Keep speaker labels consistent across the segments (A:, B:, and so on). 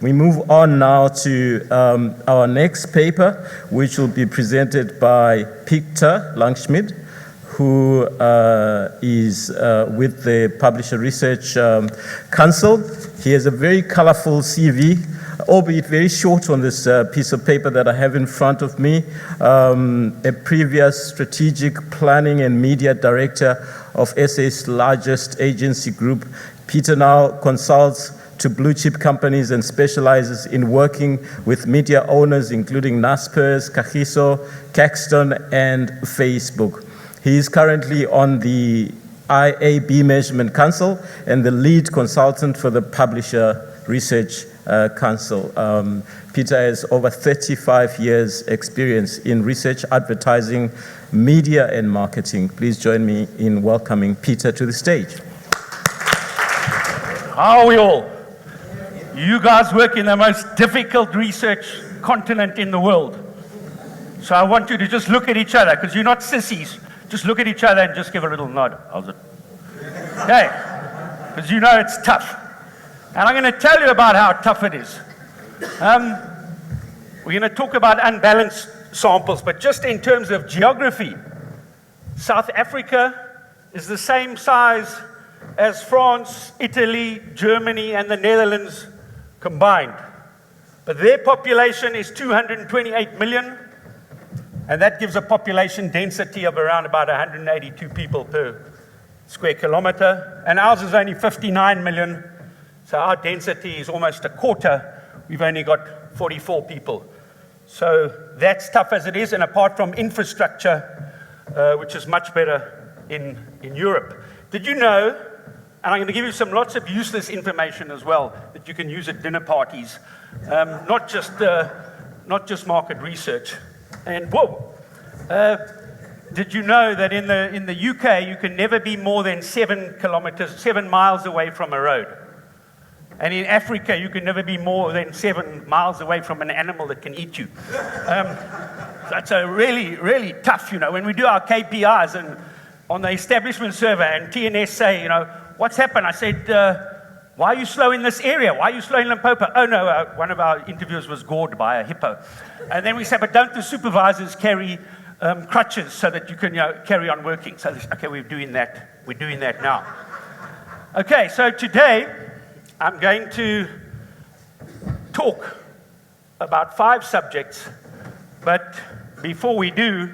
A: We move on now to our next paper, which will be presented by Peter Langschmidt, who is with the Publisher Research Council. He has a very colorful CV, albeit very short on this piece of paper that I have in front of me. A previous strategic planning and media director of SA's largest agency group, Peter now consults to blue chip companies and specializes in working with media owners, including Naspers, Kagiso, Caxton, and Facebook. He is currently on the IAB Measurement Council and the lead consultant for the Publisher Research Council. Peter has over 35 years experience in research, advertising, media, and marketing. Please join me in welcoming Peter to the stage.
B: How are we all? You guys work in the most difficult research continent in the world. So I want you to just look at each other, because you're not sissies. Just look at each other and just give a little nod. How's it? Okay, because you know it's tough. And I'm going to tell you about how tough it is. We're going to talk about unbalanced samples, but just in terms of geography, South Africa is the same size as France, Italy, Germany, and the Netherlands combined. But their population is 228 million, and that gives a population density of around about 182 people per square kilometer. And ours is only 59 million, so our density is almost a quarter. We've only got 44 people. So that's tough as it is, and apart from infrastructure, which is much better in Europe. Did you know, and I'm going to give you lots of useless information as well that you can use at dinner parties, not just market research. And whoa, did you know that in the UK you can never be more than 7 miles away from a road? And in Africa you can never be more than 7 miles away from an animal that can eat you. That's a really, really tough, when we do our KPIs and on the establishment survey and TNS say, what's happened? I said, why are you slow in this area? Why are you slow in Limpopo? Oh no, one of our interviewers was gored by a hippo. And then we said, but don't the supervisors carry crutches so that you can carry on working? So, okay, we're doing that now. Okay, so today I'm going to talk about 5 subjects, but before we do,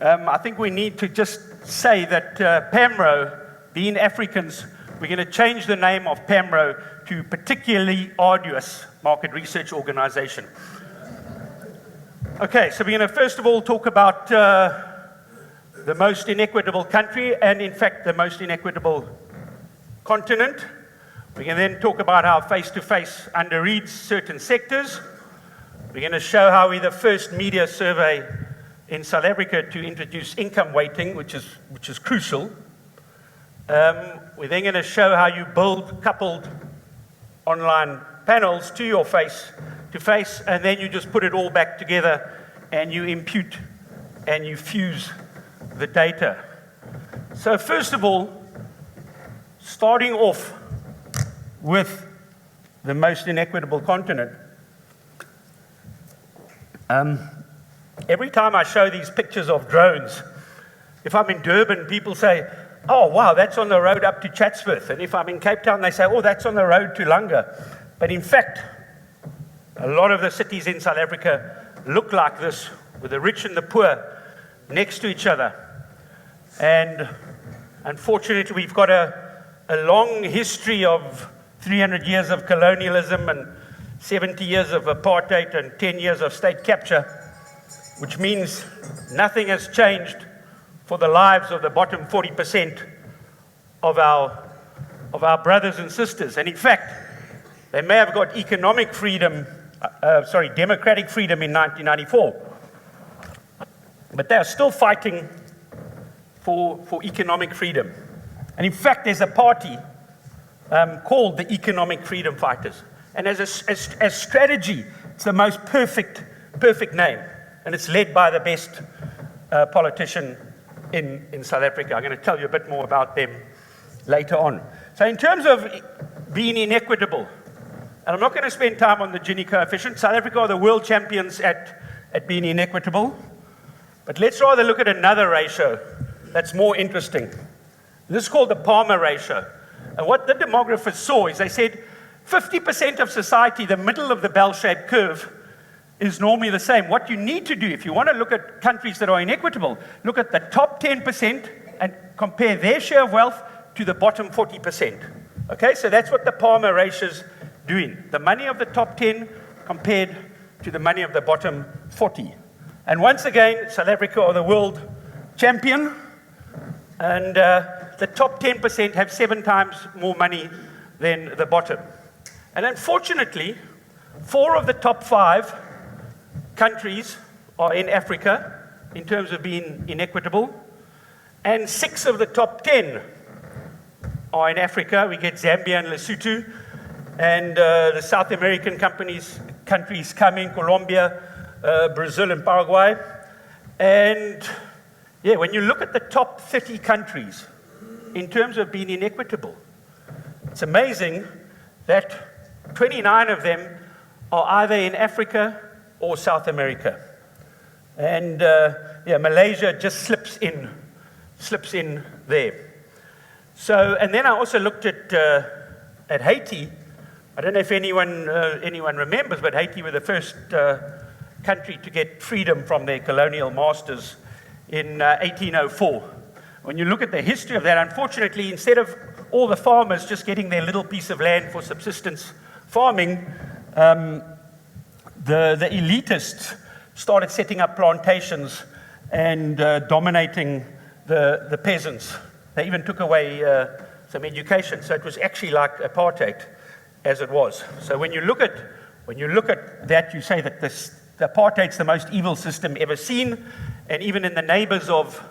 B: I think we need to just say that Pamro, being Africans, we're going to change the name of Pamro to Particularly Arduous Market Research Organization. Okay, so we're going to first of all talk about the most inequitable country and, in fact, the most inequitable continent. We can then talk about how face-to-face underreads certain sectors. We're going to show how we're the first media survey in South Africa to introduce income weighting, which is crucial. We're then going to show how you build coupled online panels to your face-to-face, and then you just put it all back together and you impute and you fuse the data. So first of all, starting off with the most inequitable continent. Every time I show these pictures of drones, if I'm in Durban, people say, oh, wow, that's on the road up to Chatsworth. And if I'm in Cape Town, they say, oh, that's on the road to Langa. But in fact, a lot of the cities in South Africa look like this, with the rich and the poor next to each other. And unfortunately, we've got a long history of 300 years of colonialism and 70 years of apartheid and 10 years of state capture, which means nothing has changed for the lives of the bottom 40% of our brothers and sisters. And in fact, they may have got democratic freedom in 1994, but they are still fighting for economic freedom. And in fact, there's a party called the Economic Freedom Fighters. And as a strategy, it's the most perfect name. And it's led by the best politician in South Africa. I'm going to tell you a bit more about them later on. So in terms of being inequitable, And I'm not going to spend time on the Gini coefficient. South Africa are the world champions at being inequitable. But let's rather look at another ratio that's more interesting. This is called the Pamro ratio. And what the demographers saw is they said 50% of society, the middle of the bell-shaped curve, is normally the same. What you need to do, if you want to look at countries that are inequitable, look at the top 10% and compare their share of wealth to the bottom 40%. Okay, so that's what the Pamro ratio is doing. The money of the top 10 compared to the money of the bottom 40. And once again, South Africa are the world champion, and the top 10% have 7 times more money than the bottom. And unfortunately, 4 of the top 5 countries are in Africa in terms of being inequitable, and 6 of the top 10 are in Africa. We get Zambia and Lesotho, and the South American countries coming, Colombia, Brazil and Paraguay. And yeah, when you look at the top 30 countries in terms of being inequitable, it's amazing that 29 of them are either in Africa or South America. And yeah, Malaysia just slips in there. So, and then I also looked at Haiti. I don't know if anyone remembers, but Haiti were the first country to get freedom from their colonial masters in 1804. When you look at the history of that, unfortunately, instead of all the farmers just getting their little piece of land for subsistence farming, the elitists started setting up plantations and dominating the peasants. They even took away some education. So it was actually like apartheid, as it was. So when you look at that, you say that the apartheid's the most evil system ever seen, and even in the neighbors of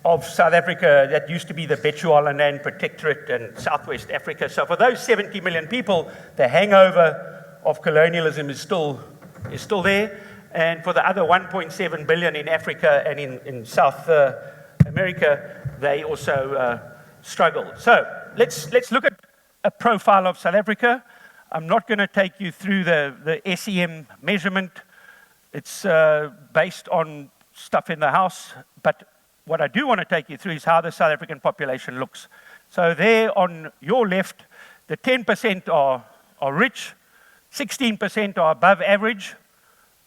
B: South Africa, that used to be the Bechuanaland Protectorate and Southwest Africa. So for those 70 million people, the hangover of colonialism is still there. And for the other 1.7 billion in Africa and in South America, they also struggle. So let's look at a profile of South Africa. I'm not going to take you through the SEM measurement. It's based on stuff in the house, but what I do want to take you through is how the South African population looks. So there on your left, the 10% are rich, 16% are above average.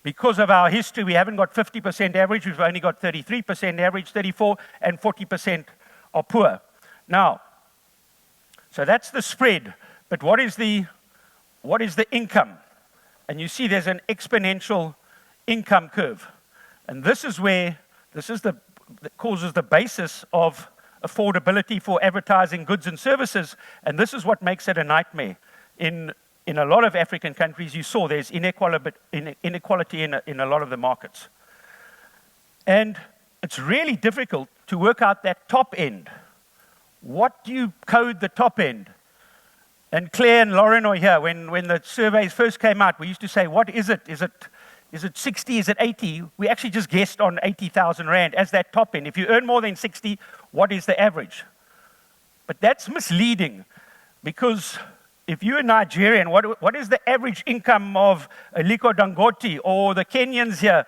B: Because of our history, we haven't got 50% average, we've only got 33% average, 34%, and 40% are poor. Now, so that's the spread, but what is the income? And you see there's an exponential income curve. And this is that causes the basis of affordability for advertising goods and services, and this is what makes it a nightmare. In a lot of African countries, you saw there's inequality in a lot of the markets. And it's really difficult to work out that top end. What do you code the top end? And Claire and Lauren are here. When the surveys first came out, we used to say, what is it? Is it 60? Is it 80? We actually just guessed on 80,000 Rand as that top end. If you earn more than 60, what is the average? But that's misleading, because if you're a Nigerian, what is the average income of Aliko Dangote or the Kenyans here,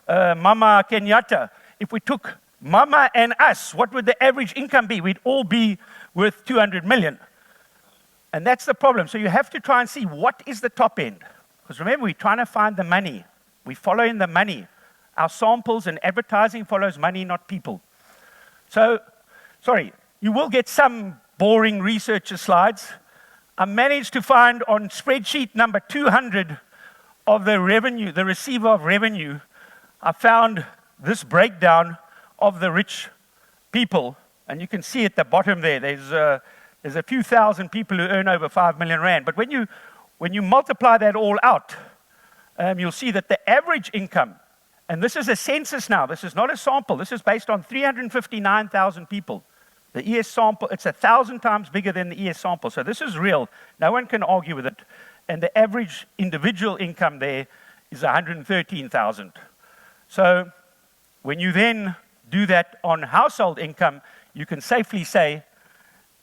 B: Mama Kenyatta? If we took Mama and us, what would the average income be? We'd all be worth 200 million. And that's the problem. So you have to try and see what is the top end. Because remember, we're trying to find the money. We're following the money. Our samples and advertising follows money, not people. So, sorry, you will get some boring researcher slides. I managed to find on spreadsheet number 200 of the revenue, the receiver of revenue, I found this breakdown of the rich people. And you can see at the bottom there, there's a few thousand people who earn over 5 million Rand. But when you multiply that all out, you'll see that the average income, and this is a census now, this is not a sample, this is based on 359,000 people. The ES sample, it's 1,000 times bigger than the ES sample. So this is real. No one can argue with it. And the average individual income there is 113,000. So when you then do that on household income, you can safely say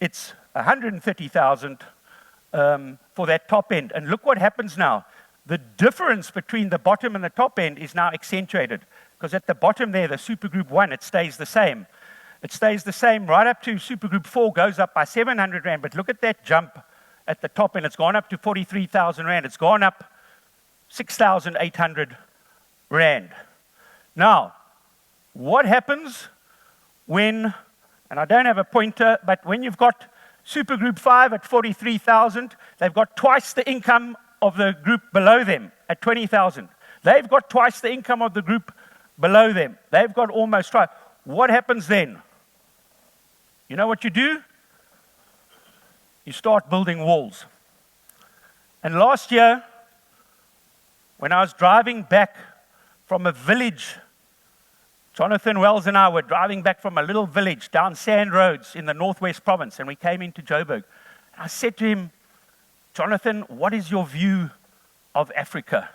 B: it's 130,000 for that top end. And look what happens now. The difference between the bottom and the top end is now accentuated, because at the bottom there, the Supergroup 1, it stays the same. It stays the same right up to Supergroup 4, goes up by 700 Rand. But look at that jump at the top end. It's gone up to 43,000 Rand. It's gone up 6,800 Rand. Now, what happens when, and I don't have a pointer, but when you've got Supergroup 5 at 43,000, they've got twice the income of the group below them at 20,000. They've got twice the income of the group below them. They've got almost twice. What happens then? You know what you do? You start building walls. And last year, when I was driving back from a village, Jonathan Wells and I were driving back from a little village down sand roads in the Northwest Province, and we came into Joburg. I said to him, Jonathan, what is your view of Africa?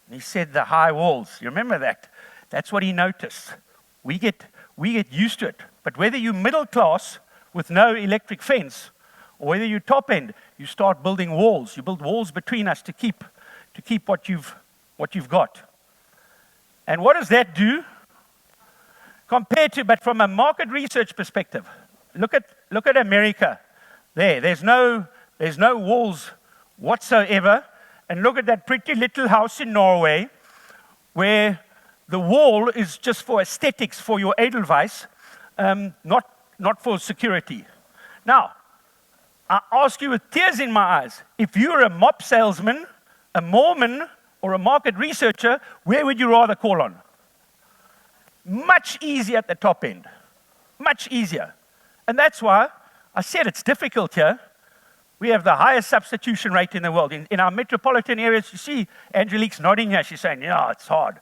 B: And he said, the high walls. You remember that? That's what he noticed. We get used to it. But whether you're middle class with no electric fence, or whether you're top end, you start building walls. You build walls between us to keep what you've got. And what does that do? But from a market research perspective, look at America. There's no walls whatsoever. And look at that pretty little house in Norway, where the wall is just for aesthetics for your Edelweiss, not for security. Now, I ask you with tears in my eyes, if you're a mop salesman, a Mormon, or a market researcher, where would you rather call on? Much easier at the top end. Much easier. And that's why I said it's difficult here. We have the highest substitution rate in the world. In our metropolitan areas, you see Angelique's nodding here. She's saying, yeah, it's hard.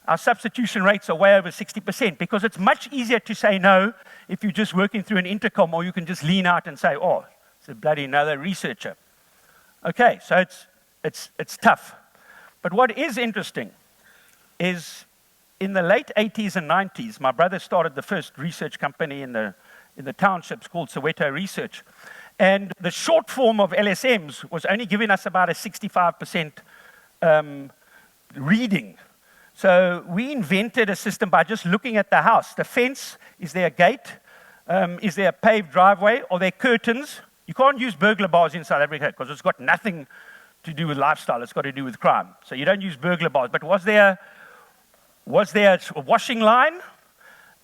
B: Our substitution rates are way over 60% because it's much easier to say no if you're just working through an intercom, or you can just lean out and say, oh, it's a bloody another researcher. Okay, so it's tough. But what is interesting is in the late 80s and 90s, my brother started the first research company in the townships called Soweto Research. And the short form of LSMs was only giving us about a 65% reading. So we invented a system by just looking at the house. The fence, is there a gate? Is there a paved driveway? Are there curtains? You can't use burglar bars in South Africa because it's got nothing to do with lifestyle. It's got to do with crime. So you don't use burglar bars. But was there a washing line?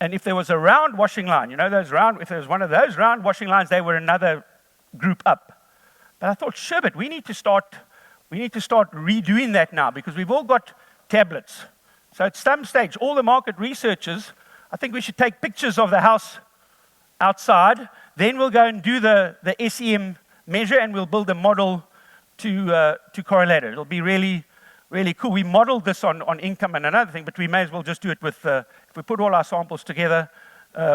B: And if there was a round washing line, you know those round, if there was one of those round washing lines, they were another group up. But I thought, sure, but we need to start redoing that now because we've all got tablets. So at some stage, all the market researchers, I think we should take pictures of the house outside. Then we'll go and do the SEM measure, and we'll build a model to correlate it. It'll be really, really cool. We modeled this on income and another thing, but we may as well just do it with, if we put all our samples together,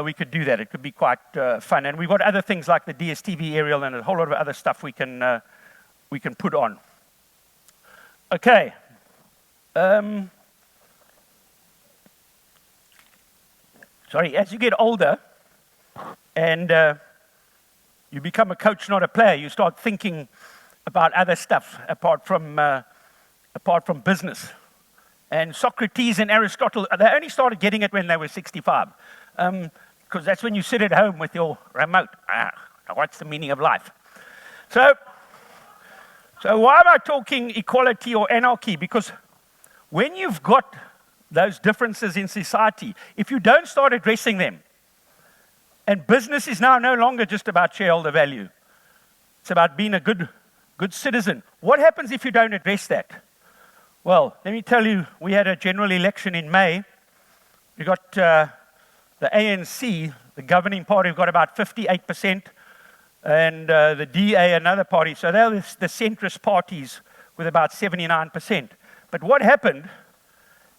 B: we could do that. It could be quite fun. And we've got other things like the DSTV aerial and a whole lot of other stuff we can put on. Okay. Sorry, as you get older and you become a coach, not a player, you start thinking about other stuff apart from business. And Socrates and Aristotle, they only started getting it when they were 65. Because that's when you sit at home with your remote. What's the meaning of life? So why am I talking equality or anarchy? Because when you've got those differences in society, if you don't start addressing them, and business is now no longer just about shareholder value, it's about being a good citizen. What happens if you don't address that? Well, let me tell you, we had a general election in May. We got the ANC, the governing party, got about 58%, and the DA, another party. So they're the centrist parties with about 79%. But what happened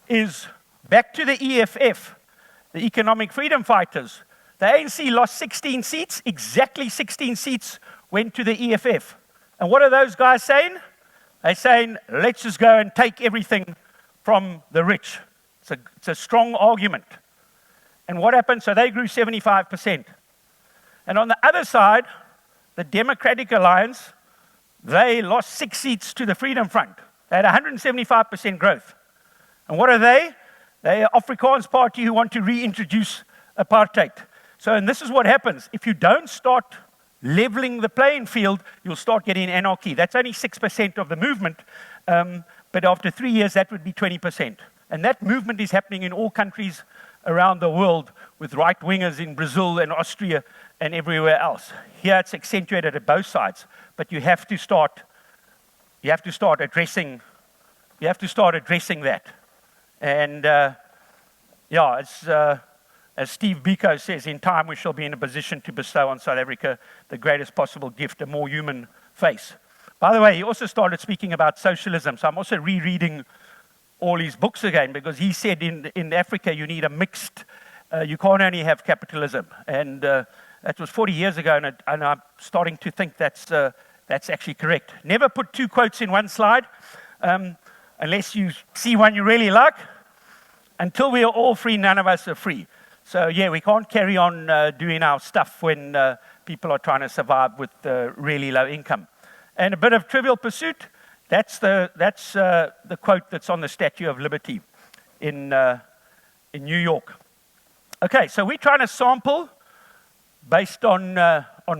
B: is, back to the EFF, the Economic Freedom Fighters, the ANC lost 16 seats, exactly 16 seats went to the EFF. And what are those guys saying? They're saying, let's just go and take everything from the rich. It's a strong argument. And what happened? So they grew 75%. And on the other side, the Democratic Alliance they lost 6 seats to the Freedom Front. They had 175% growth. And what are they? They are Afrikaans party who want to reintroduce apartheid. So, and this is what happens. If you don't start leveling the playing field, you'll start getting anarchy. That's only 6% of the movement, but after 3 years, that would be 20%. And that movement is happening in all countries around the world with right-wingers in Brazil and Austria and everywhere else. Here it's accentuated at both sides, but you have to start addressing that. And as Steve Biko says, in time we shall be in a position to bestow on South Africa the greatest possible gift, a more human face. By the way, he also started speaking about socialism, so I'm also rereading all his books again, because he said in Africa you need a mixed, you can't only have capitalism. And that was 40 years ago, and I'm starting to think that's actually correct. Never put two quotes in one slide, unless you see one you really like. Until we are all free, none of us are free. So yeah, we can't carry on doing our stuff when people are trying to survive with really low income. And a bit of Trivial Pursuit, that's the quote that's on the Statue of Liberty in New York. Okay, so we're trying to sample based on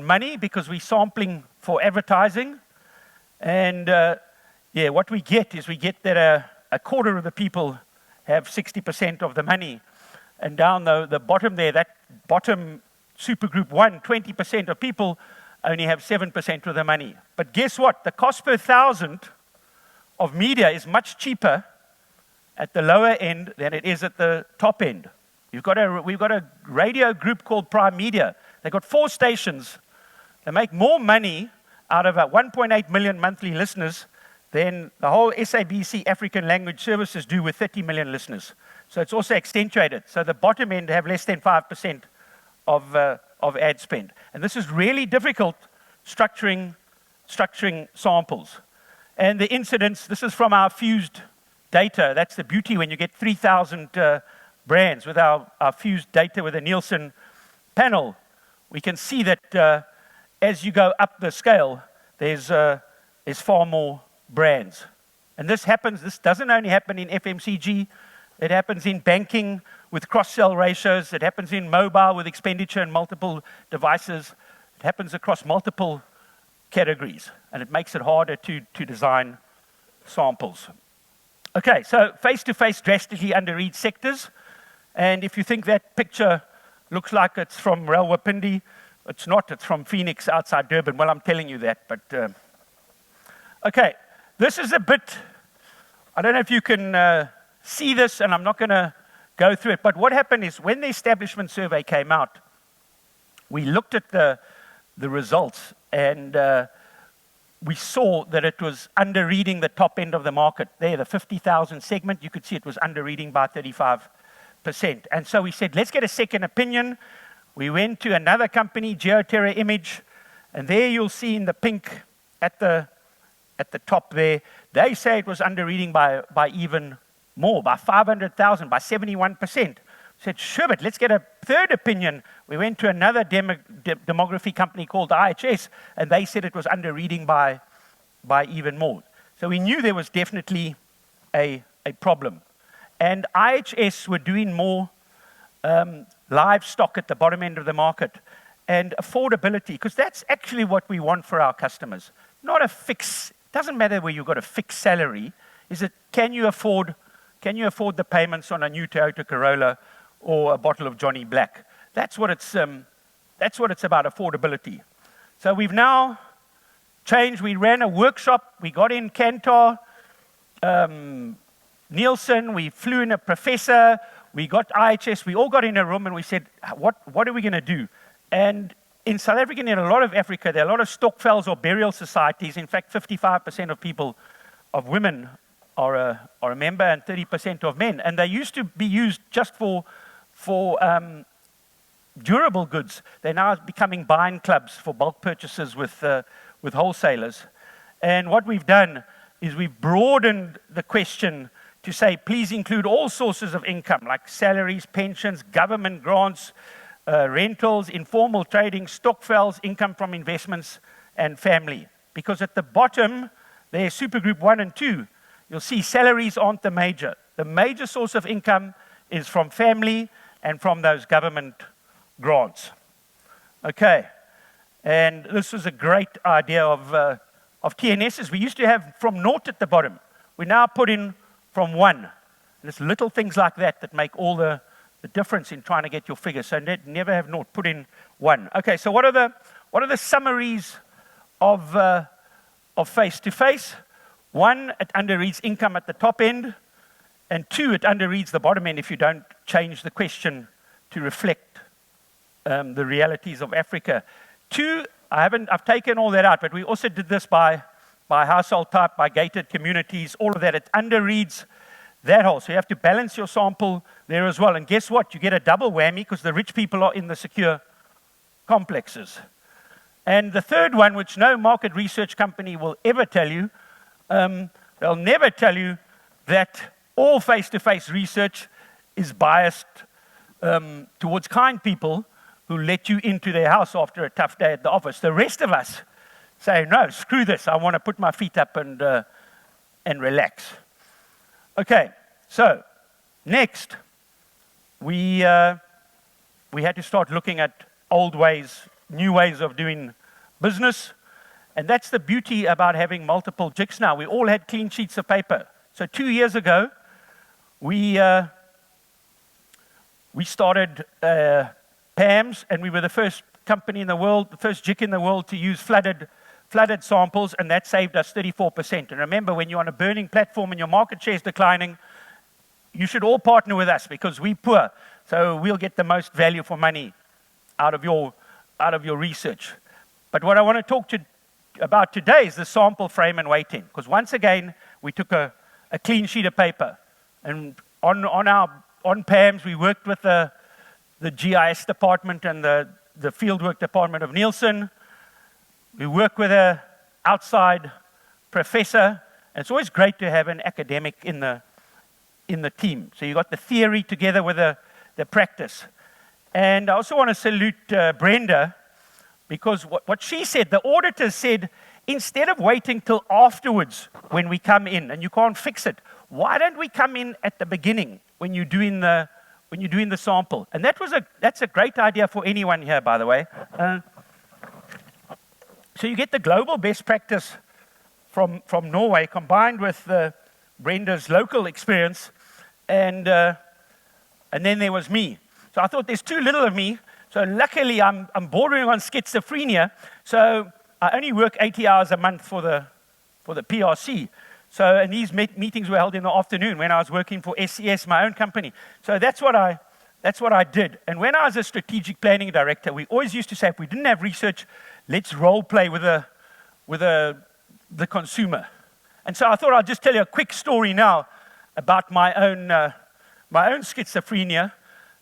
B: money, because we're sampling for advertising. And yeah, what we get is that a quarter of the people have 60% of the money. And down the bottom there, that bottom supergroup 1, 20% of people only have 7% of the money. But guess what? The cost per thousand of media is much cheaper at the lower end than it is at the top end. We've got a radio group called Prime Media. They've got 4 stations. They make more money out of 1.8 million monthly listeners than the whole SABC African Language Services do with 30 million listeners. So it's also accentuated. So the bottom end have less than 5% of ad spend. And this is really difficult structuring samples. And the incidence, this is from our fused data. That's the beauty when you get 3,000 brands with our fused data with a Nielsen panel. We can see that as you go up the scale, there's far more brands. And this doesn't only happen in FMCG, it happens in banking with cross-sell ratios, it happens in mobile with expenditure in multiple devices, it happens across multiple categories, and it makes it harder to design samples. Okay, so face-to-face drastically underread sectors, and if you think that picture looks like it's from Rawalpindi, it's not, it's from Phoenix outside Durban. Well, I'm telling you that, but okay, this is a bit, I don't know if you can see this, and I'm not going to go through it, but what happened is when the establishment survey came out, we looked at the results, and we saw that it was under-reading the top end of the market. There, the 50,000 segment, you could see it was under-reading by 35%. And so we said, let's get a second opinion. We went to another company, GeoTerra Image, and there you'll see in the pink at the top there, they say it was under-reading by even more, by 500,000, by 71%. Said, sure, but let's get a third opinion. We went to another demography company called IHS, and they said it was under-reading by even more. So we knew there was definitely a problem. And IHS were doing more livestock at the bottom end of the market, and affordability, because that's actually what we want for our customers. Not a fix, it doesn't matter where you've got a fixed salary, is it can you afford the payments on a new Toyota Corolla or a bottle of Johnny Black? That's what it's about, affordability. So we've now changed. We ran a workshop. We got in Kantar, Nielsen. We flew in a professor. We got IHS. We all got in a room and we said, what are we going to do? And in South Africa and in a lot of Africa, there are a lot of stokvels or burial societies. In fact, 55% of women are a member and 30% of men. And they used to be used just for durable goods. They're now becoming buying clubs for bulk purchases with wholesalers. And what we've done is we've broadened the question to say, please include all sources of income, like salaries, pensions, government grants, rentals, informal trading, stokvels, income from investments, and family. because at the bottom, there's supergroup 1 and 2. You'll see salaries aren't the major. The major source of income is from family and from those government grants. Okay, and this was a great idea of TNSs. We used to have from 0 at the bottom. We now put in from 1. There's little things like that that make all the difference in trying to get your figures. So never have 0, put in 1. Okay, so what are the summaries of face-to-face? 1, it underreads income at the top end, and 2, it underreads the bottom end if you don't change the question to reflect the realities of Africa. 2, I've taken all that out, but we also did this by household type, by gated communities, all of that. It underreads that whole. So you have to balance your sample there as well. And guess what? You get a double whammy because the rich people are in the secure complexes. And the third one, which no market research company will ever tell you, they'll never tell you that all face-to-face research is biased towards kind people who let you into their house after a tough day at the office. The rest of us say, no, screw this. I want to put my feet up and relax. Okay, so next, we had to start looking at old ways, new ways of doing business. And that's the beauty about having multiple jigs now. We all had clean sheets of paper. So 2 years ago, we started PAMS, and we were the first company in the world, the first jig in the world to use flooded samples, and that saved us 34%. And remember, when you're on a burning platform and your market share is declining, you should all partner with us because we're poor. So we'll get the most value for money out of your research. But what I want to talk about today is the sample frame and weighting. Because once again, we took a clean sheet of paper. And on PAMS, we worked with the GIS department and the fieldwork department of Nielsen. We work with an outside professor. And it's always great to have an academic in the team. So you got the theory together with the practice. And I also want to salute Brenda, because what she said, the auditor said, instead of waiting till afterwards when we come in, and you can't fix it, why don't we come in at the beginning when you're doing the sample? And that's a great idea for anyone here, by the way. So you get the global best practice from Norway combined with Brenda's local experience, and then there was me. So I thought there's too little of me. So luckily I'm bordering on schizophrenia. So I only work 80 hours a month for the PRC. So and these meetings were held in the afternoon when I was working for SCS, my own company. So that's what I did. And when I was a strategic planning director, we always used to say, if we didn't have research, let's role play with the consumer. And so I thought I'd just tell you a quick story now about my own schizophrenia,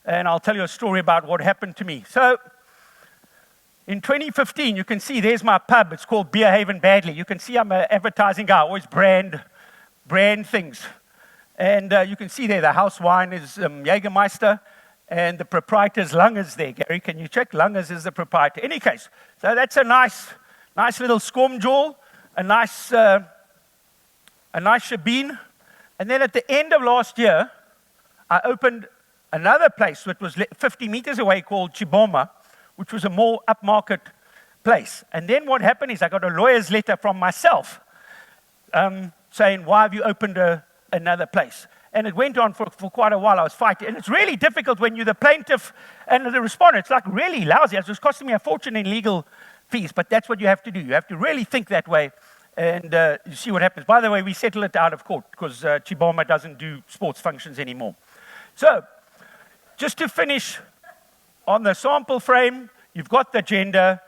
B: and I'll tell you a story about what happened to me. So in 2015, you can see there's my pub. It's called Beer Haven Badley. You can see I'm an advertising guy. I always brand things. And you can see there the house wine is Jägermeister, and the proprietor's Langers there. Gary, can you check? Langers is the proprietor. In any case, so that's a nice little skormjol, a nice shebeen. And then at the end of last year, I opened another place which was 50 meters away called Chiboma, which was a more upmarket place. And then what happened is I got a lawyer's letter from myself saying, why have you opened another place? And it went on for quite a while. I was fighting. And it's really difficult when you're the plaintiff and the respondent. It's like really lousy. It was costing me a fortune in legal fees, but that's what you have to do. You have to really think that way. And you see what happens. By the way, we settle it out of court because Chiboma doesn't do sports functions anymore. So, just to finish on the sample frame, you've got the gender,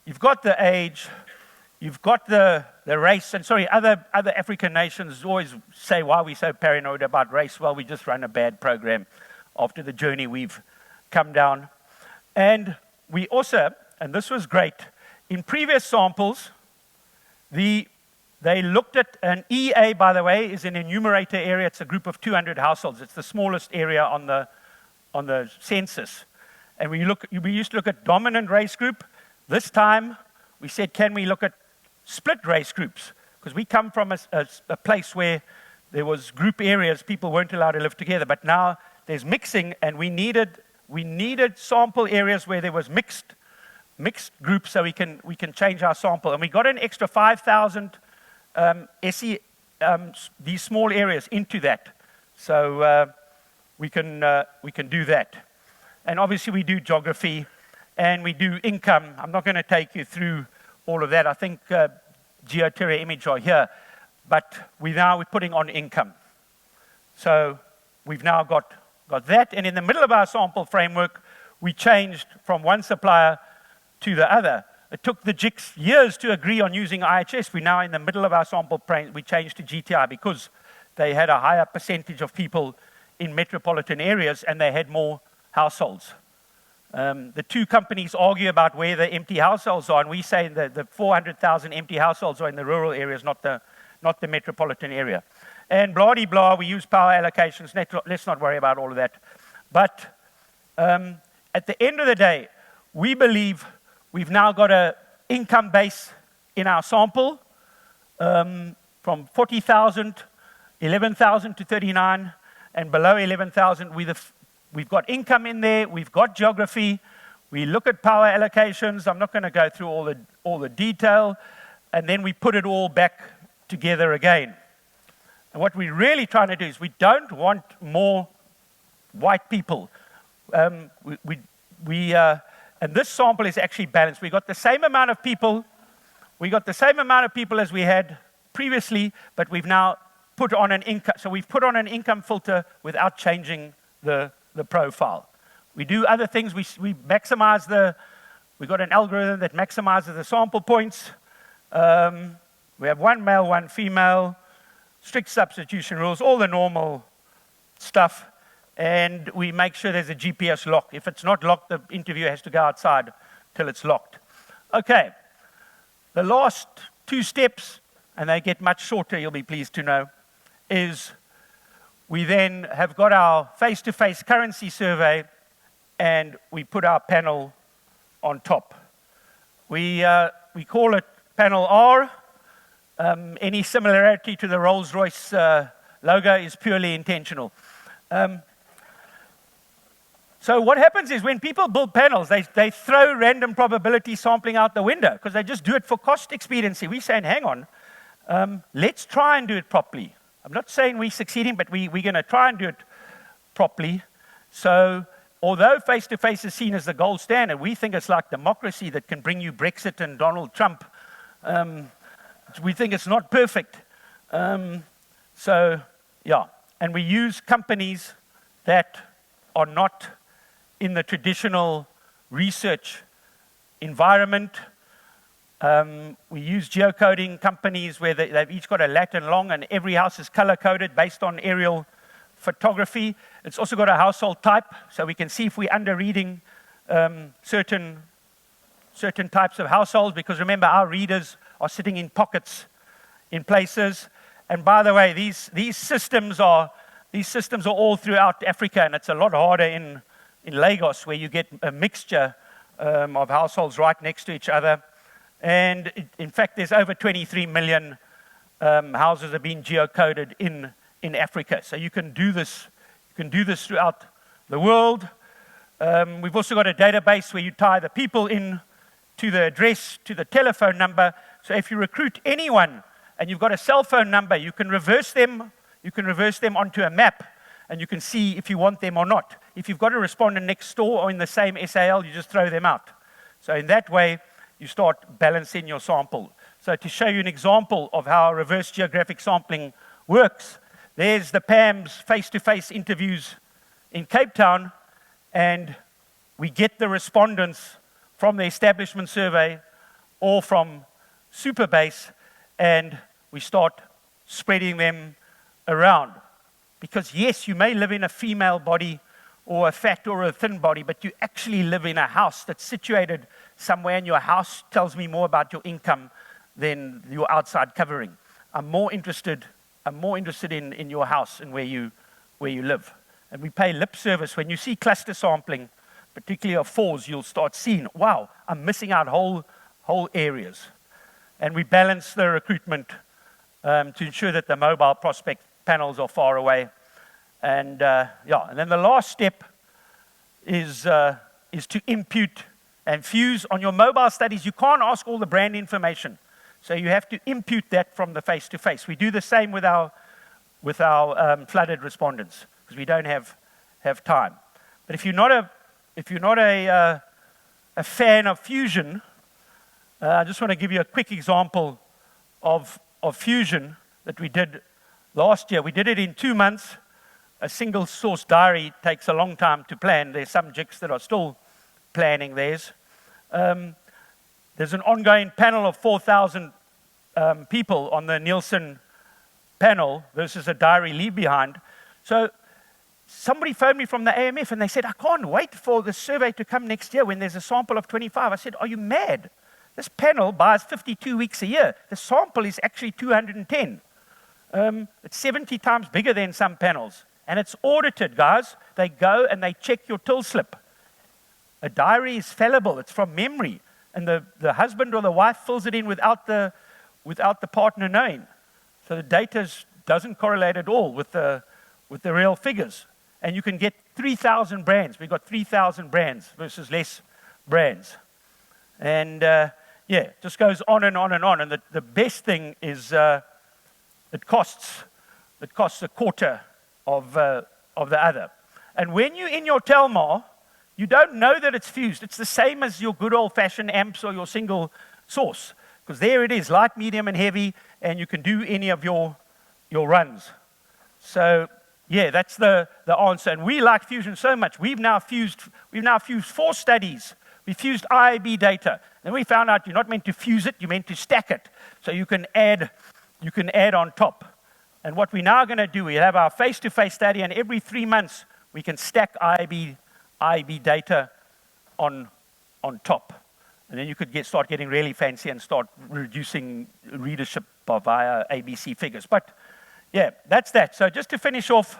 B: you've got the age, you've got the race. And sorry, other African nations always say, why are we so paranoid about race? Well, we just run a bad program after the journey we've come down. And we also, and this was great, in previous samples, they looked at an EA, by the way, is an enumerator area. It's a group of 200 households. It's the smallest area on the census. And we used to look at dominant race group. This time, we said, can we look at split race groups, because we come from a place where there was group areas, people weren't allowed to live together, but now there's mixing, and we needed sample areas where there was mixed groups so we can change our sample. And we got an extra 5,000 these small areas into that. So we can do that. And obviously we do geography and we do income. I'm not going to take you through all of that. I think GeoTerra image are here. But we're putting on income. So we've now got that. And in the middle of our sample framework, we changed from one supplier to the other. It took the GICs years to agree on using IHS. We're now in the middle of our sample frame. We changed to GTI because they had a higher percentage of people in metropolitan areas and they had more households. The two companies argue about where the empty households are, and we say that the 400,000 empty households are in the rural areas, not the metropolitan area. And blah-de-blah, we use power allocations. Let's not worry about all of that. But at the end of the day, we believe we've now got an income base in our sample from 40,000, 11,000 to 39, and below 11,000, we've got income in there, we've got geography, we look at power allocations. I'm not going to go through all the detail, and then we put it all back together again. And what we're really trying to do is we don't want more white people. And this sample is actually balanced. We got the same amount of people. We got the same amount of people as we had previously, but we've now put on an income. So we've put on an income filter without changing the profile. We do other things. We maximize we got an algorithm that maximizes the sample points. We have one male, one female, strict substitution rules, all the normal stuff. And we make sure there's a GPS lock. If it's not locked, the interviewer has to go outside till it's locked. Okay, the last two steps, and they get much shorter, you'll be pleased to know, is we then have got our face-to-face currency survey, and we put our panel on top. We call it panel R. Any similarity to the Rolls-Royce logo is purely intentional. So what happens is when people build panels, they throw random probability sampling out the window because they just do it for cost expediency. We're saying, hang on, let's try and do it properly. I'm not saying we're succeeding, but we're going to try and do it properly. So although face-to-face is seen as the gold standard, we think it's like democracy that can bring you Brexit and Donald Trump. We think it's not perfect. So, yeah. And we use companies that are not in the traditional research environment. We use geocoding companies where they've each got a lat and long, and every house is color-coded based on aerial photography. It's also got a household type, so we can see if we're under-reading certain types of households, because remember, our readers are sitting in pockets in places. And by the way, these systems are all throughout Africa, and it's a lot harder in Lagos, where you get a mixture of households right next to each other. And in fact, there's over 23 million houses have been geocoded in Africa. So you can do this throughout the world. We've also got a database where you tie the people in to the address, to the telephone number. So if you recruit anyone and you've got a cell phone number, you can reverse them onto a map, and you can see if you want them or not. If you've got a respondent next door or in the same SAL, you just throw them out. So in that way, you start balancing your sample. So to show you an example of how reverse geographic sampling works, there's the PAM's face-to-face interviews in Cape Town, and we get the respondents from the establishment survey or from Superbase, and we start spreading them around. Because yes, you may live in a female body or a fat or a thin body, but you actually live in a house that's situated somewhere, and your house tells me more about your income than your outside covering. I'm more interested in your house and where you live. And we pay lip service. When you see cluster sampling, particularly of fours, you'll start seeing, wow, I'm missing out whole areas. And we balance the recruitment to ensure that the mobile prospect panels are far away. And and then the last step is to impute and fuse. On your mobile studies, you can't ask all the brand information. So you have to impute that from the face-to-face. We do the same with our flooded respondents, because we don't have time. But if you're not a fan of fusion, I just want to give you a quick example of fusion that we did last year. We did it in 2 months. A single source diary takes a long time to plan. There's some jigs that are still planning theirs. There's an ongoing panel of 4,000 people on the Nielsen panel versus a diary leave behind. So somebody phoned me from the AMF and they said, I can't wait for the survey to come next year when there's a sample of 25. I said, are you mad? This panel buys 52 weeks a year. The sample is actually 210. It's 70 times bigger than some panels. And it's audited, guys. They go and they check your till slip. A diary is fallible. It's from memory. And the husband or the wife fills it in without the partner knowing. So the data doesn't correlate at all with the real figures. And you can get 3,000 brands. We've got 3,000 brands versus less brands. And it just goes on and on and on. And the best thing is it costs a quarter of the other. And when you're in your Telmar, you don't know that it's fused. It's the same as your good old-fashioned amps or your single source. Because there it is, light, medium, and heavy, and you can do any of your runs. So, that's the answer. And we like fusion so much. We've now fused 4 studies. We fused IAB data. Then we found out you're not meant to fuse it, you're meant to stack it. So you can add on top. And what we're now going to do, we have our face-to-face study, and every 3 months we can stack IAB data on top. And then you could start getting really fancy and start reducing readership via ABC figures. But that's that. So just to finish off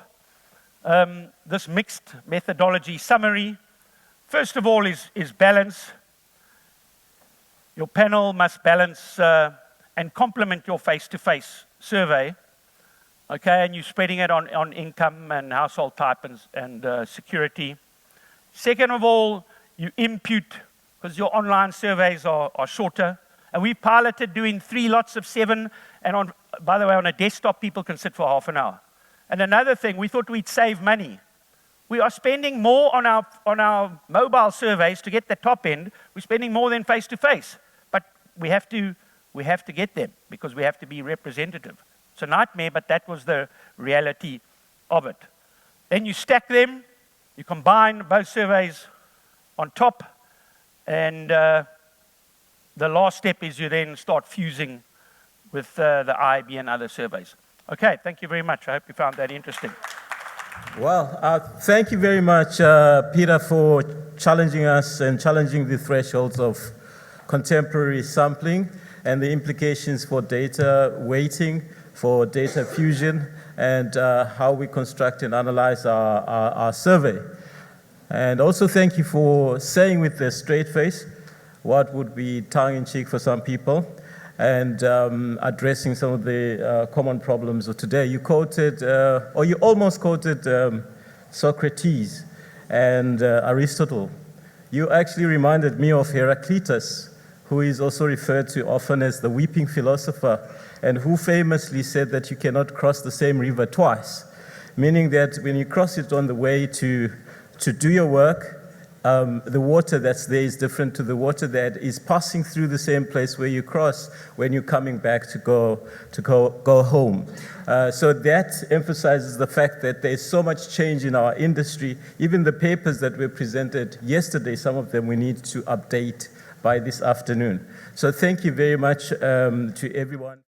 B: this mixed methodology summary, first of all is balance. Your panel must balance and complement your face-to-face survey. Okay, and you're spreading it on income and household type and security. Second of all, you impute, because your online surveys are shorter. And we piloted doing 3 lots of 7, and by the way, on a desktop, people can sit for half an hour. And another thing, we thought we'd save money. We are spending more on our mobile surveys to get the top end. We're spending more than face-to-face. But we have to get them, because we have to be representative. It's a nightmare, but that was the reality of it. Then you stack them, you combine both surveys on top, and the last step is you then start fusing with the IAB and other surveys. Okay, thank you very much. I hope you found that interesting.
A: Well, thank you very much, Peter, for challenging us and challenging the thresholds of contemporary sampling and the implications for data weighting, for data fusion, and how we construct and analyze our survey. And also thank you for saying with a straight face what would be tongue-in-cheek for some people, and addressing some of the common problems of today. You quoted, or you almost quoted Socrates and Aristotle. You actually reminded me of Heraclitus, who is also referred to often as the weeping philosopher, and who famously said that you cannot cross the same river twice, meaning that when you cross it on the way to do your work, the water that's there is different to the water that is passing through the same place where you cross when you're coming back to go home. So that emphasizes the fact that there's so much change in our industry. Even the papers that were presented yesterday, some of them we need to update by this afternoon. So thank you very much to everyone.